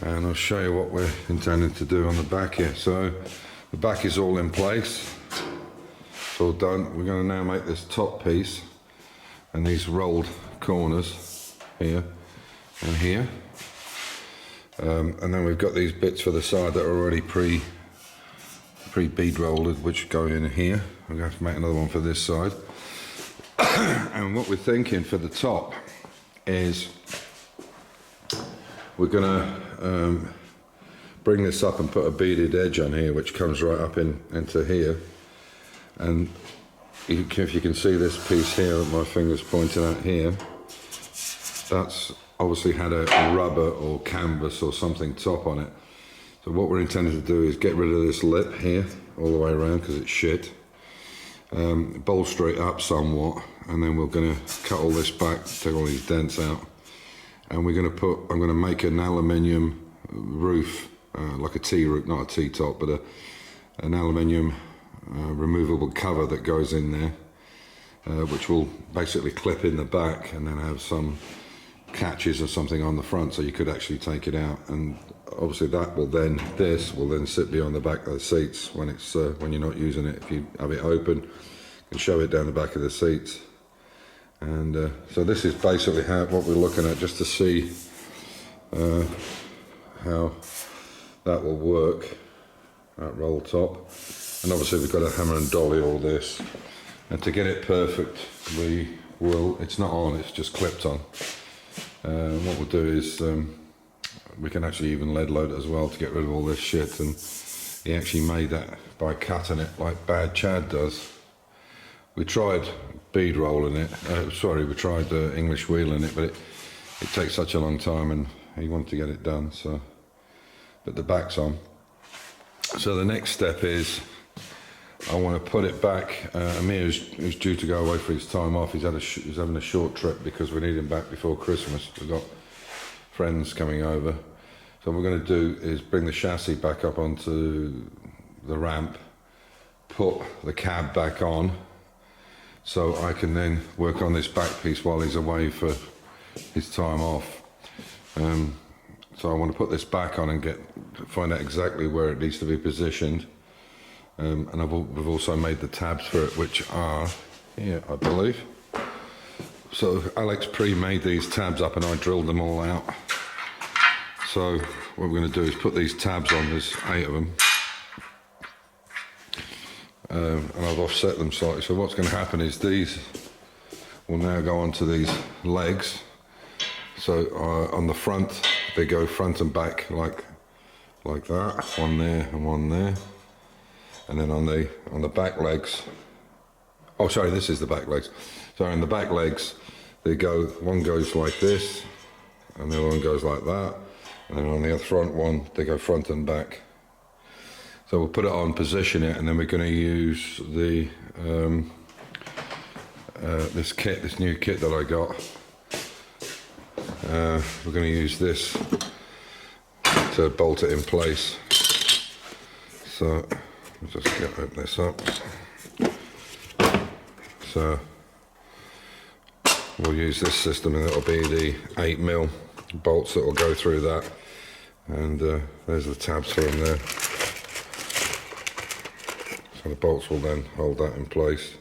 and I'll show you what we're intending to do on the back here. So the back is all in place, it's all done. We're going to now make this top piece and these rolled corners here and here, and then we've got these bits for the side that are already pre-bead rolled, which go in here. I'm going to have to make another one for this side. And what we're thinking for the top is we're going to bring this up and put a beaded edge on here, which comes right up into here. And if you can see this piece here, my finger's pointing out here, that's obviously had a rubber or canvas or something top on it. So what we're intending to do is get rid of this lip here all the way around because it's shit. Bolster it up somewhat, and then we're going to cut all this back, take all these dents out, and we're going to I'm going to make an aluminium roof, like a T-roof, not a T-top, but an aluminium removable cover that goes in there, which will basically clip in the back and then have some catches or something on the front, so you could actually take it out. And obviously this will then sit behind the back of the seats when it's when you're not using it. If you have it open, you can shove it down the back of the seats. And so this is basically what we're looking at, just to see how that will work, that roll top. And obviously we've got to hammer and dolly all this, and to get it perfect it's not on, it's just clipped on. What we'll do is we can actually even lead load it as well to get rid of all this shit, and he actually made that by cutting it like Bad Chad does. We tried bead rolling it, we tried English wheeling it, but it takes such a long time, and he wanted to get it done, so. But the back's on. So the next step is I want to put it back. Amir is due to go away for his time off. He's having a short trip because we need him back before Christmas. We've got friends coming over. So what we're going to do is bring the chassis back up onto the ramp, put the cab back on, so I can then work on this back piece while he's away for his time off. So I want to put this back on and find out exactly where it needs to be positioned. And we've also made the tabs for it, which are here, I believe. So Alex pre-made these tabs up and I drilled them all out. So what we're going to do is put these tabs on, there's 8 of them. And I've offset them slightly. So what's going to happen is these will now go onto these legs. So on the front, they go front and back like that, one there and one there. And then on the back legs, oh sorry, this is the back legs. So on the back legs, one goes like this, and the other one goes like that. And then on the front one, they go front and back. So we'll put it on, position it, and then we're going to use the this new kit that I got. We're going to use this to bolt it in place. So I'll just open this up. So we'll use this system, and it'll be the 8mm bolts that will go through that. And there's the tabs for them there. So the bolts will then hold that in place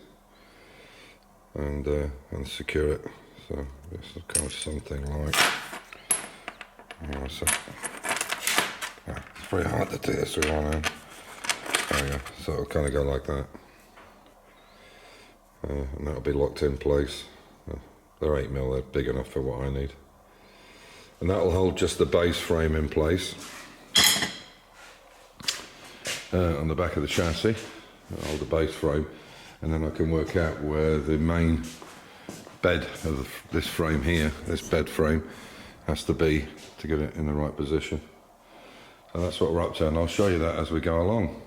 and secure it. So this is kind of something like. It's very hard to do this with one hand. There we go. So it'll kind of go like that, and that'll be locked in place. They're 8mm, they're big enough for what I need. And that'll hold just the base frame in place on the back of the chassis. It'll hold the base frame, and then I can work out where the main bed of this frame here, this bed frame, has to be to get it in the right position. So that's what we're up to, and I'll show you that as we go along.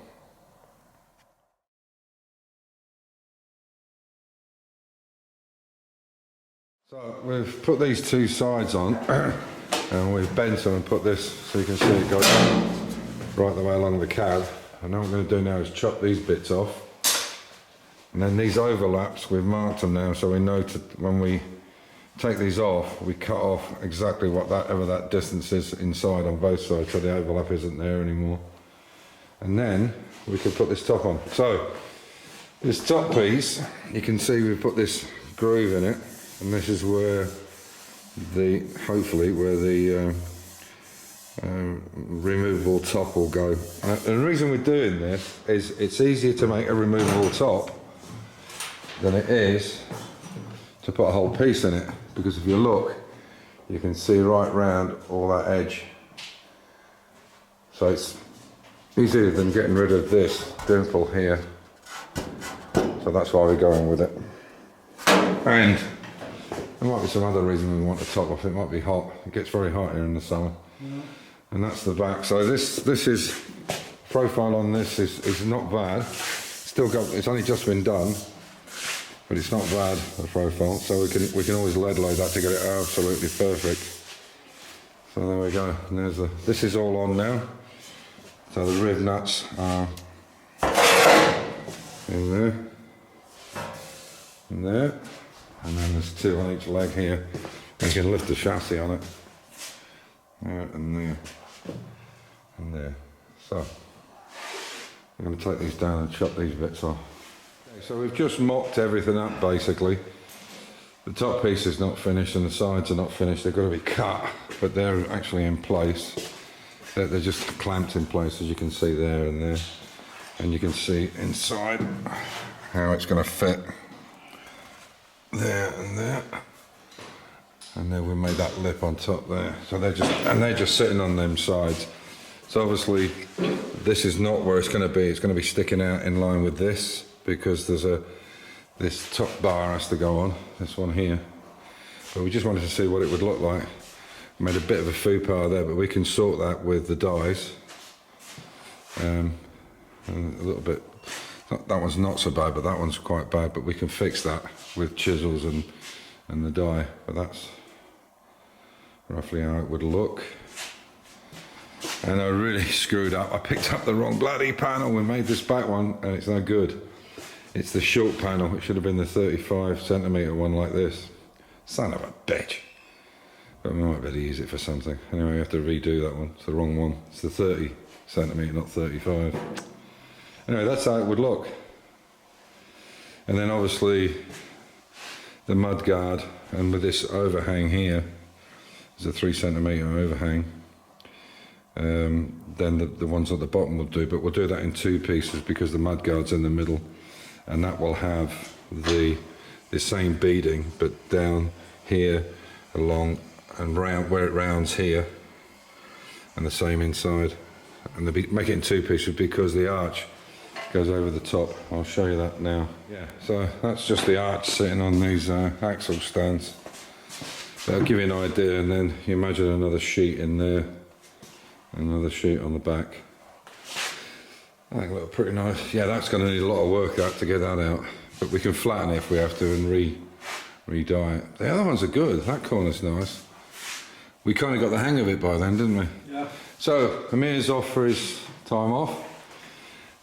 So we've put these two sides on and we've bent them and put this so you can see it goes right the way along the cab. And now what I'm going to do now is chop these bits off, and then these overlaps, we've marked them now so we know when we take these off, we cut off exactly whatever that distance is inside on both sides, so the overlap isn't there anymore. And then we can put this top on. So this top piece, you can see we've put this groove in it, and this is where hopefully where the removable top will go. And the reason we're doing this is it's easier to make a removable top than it is to put a whole piece in it, because if you look, you can see right round all that edge. So it's easier than getting rid of this dimple here. So that's why we're going with it. And there might be some other reason we want the top off. It might be hot. It gets very hot here in the summer. Yeah. And that's the back. So this is profile on this is not bad. It's only just been done, but it's not bad, the profile. So we can always lead load that to get it absolutely perfect. So there we go. And this is all on now. So the rib nuts are in there, and there, and then there's 2 on each leg here. You can lift the chassis on it. There and there, and there. So I'm going to take these down and chop these bits off. Okay, so we've just mocked everything up basically. The top piece is not finished and the sides are not finished. They've got to be cut, but they're actually in place. They're just clamped in place, as you can see there and there. And you can see inside how it's going to fit there and there. And then we made that lip on top there. So they're just sitting on them sides. So obviously this is not where it's going to be. It's going to be sticking out in line with this, because this top bar has to go on, this one here. But we just wanted to see what it would look like. Made a bit of a faux pas there, but we can sort that with the dies. And a little bit, that one's not so bad, but that one's quite bad, but we can fix that with chisels and the die. But that's roughly how it would look. And I really screwed up. I picked up the wrong bloody panel. We made this back one and it's no good. It's the short panel. It should have been the 35cm one like this. Son of a bitch. But we might be able to use it for something. Anyway, we have to redo that one. It's the wrong one. It's the 30cm, not 35. Anyway, that's how it would look. And then obviously the mud guard, and with this overhang here, there's a 3cm overhang. Then the ones at the bottom will do, but we'll do that in 2 pieces because the mud guard's in the middle, and that will have the same beading, but down here along and round where it rounds here, and the same inside. And make it in 2 pieces because the arch goes over the top. I'll show you that now. Yeah, so that's just the arch sitting on these axle stands. That'll give you an idea, and then you imagine another sheet in there, another sheet on the back. I think it'll look pretty nice. Yeah, that's going to need a lot of work out to get that out, but we can flatten it if we have to and re-dye it. The other ones are good. That corner's nice. We kind of got the hang of it by then, didn't we? Yeah. So Amir's off for his time off,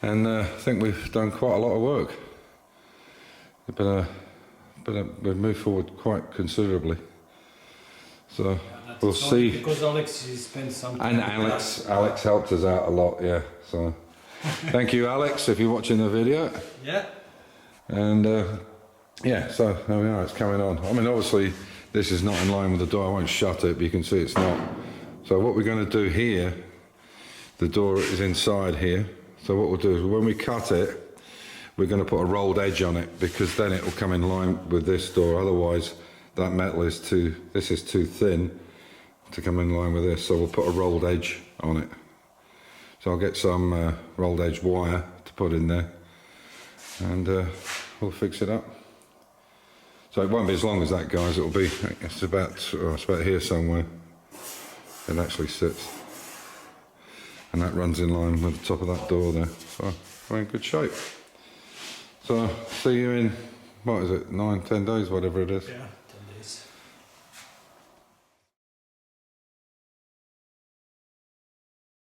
and I think we've done quite a lot of work. But we've moved forward quite considerably. So yeah, we'll see. Because Alex spent some time. And Alex helped us out a lot, yeah. So thank you, Alex, if you're watching the video. Yeah. And yeah, so there we are. It's coming on. I mean, obviously this is not in line with the door. I won't shut it, but you can see it's not. So what we're going to do here, the door is inside here. So what we'll do is when we cut it, we're going to put a rolled edge on it, because then it will come in line with this door. Otherwise, that metal is too thin to come in line with this. So we'll put a rolled edge on it. So I'll get some rolled edge wire to put in there, and we'll fix it up. So it won't be as long as that, guys. It'll be, it's about here somewhere. It actually sits, and that runs in line with the top of that door there. So we're in good shape. So see you in, what is it, 9-10 days, whatever it is. Yeah.